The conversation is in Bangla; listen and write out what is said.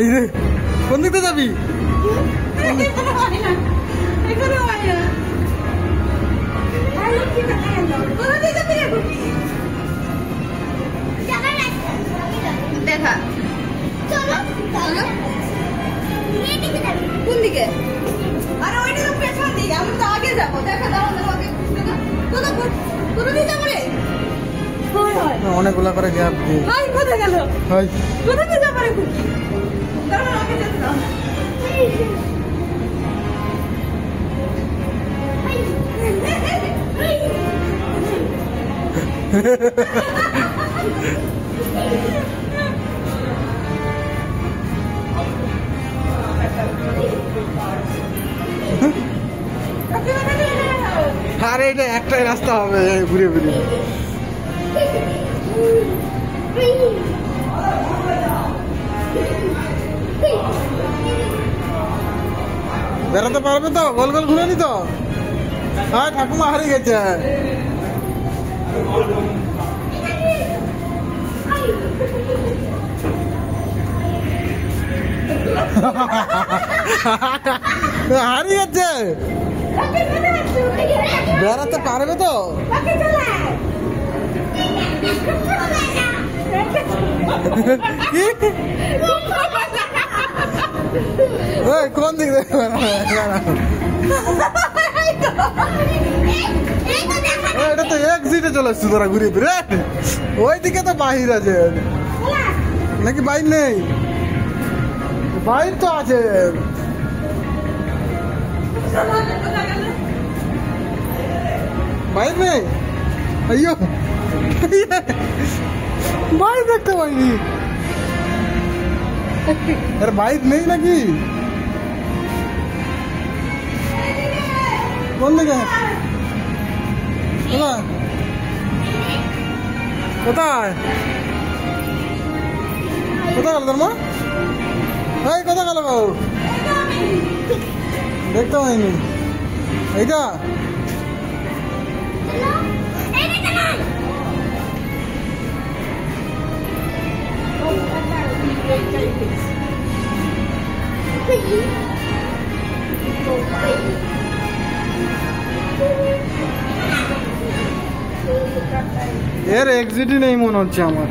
এই রে কোন দিকে যাবি? দেখা কোন দিকে? আরে ওইটা তো পেছন দিকে, আমি তো আগে যাবো। দেখা দাঁড়াও অনেকগুলা করে গ্যাপ দিয়ে কোথায় গেল? কোথায় যাবো রে কুকি? দাঁড়াও আগে যেতে দাও। আরে এটা একটাই রাস্তা হবে ঘুরে ঘুরে। বেড়াতে পারবে তো? গোল গোল ঘুরে নি তো? হ্যাঁ ঠাকুমা হারিয়ে গেছে। হারিয়ে গেছে, বেড়াতে পারবে তো? কোন দিক এটা তো এক্সিটে চলে আসছে তোরা ঘুরে ফিরে। ওই দিকে তো বাহির আছে নাকি? বাইর নেই? বাইর তো আছে। বাইর নেই? আইয়ো বাইর দেখতে পাইনি। আরে বাইর নেই নাকি? কোন দিকে? কোথায় কোথায় গেল তোর মা? এই কোথায় গেল বাবু? দেখতে পাইনি। এইটা এর এক্সিটই নেই মনে হচ্ছে আমার।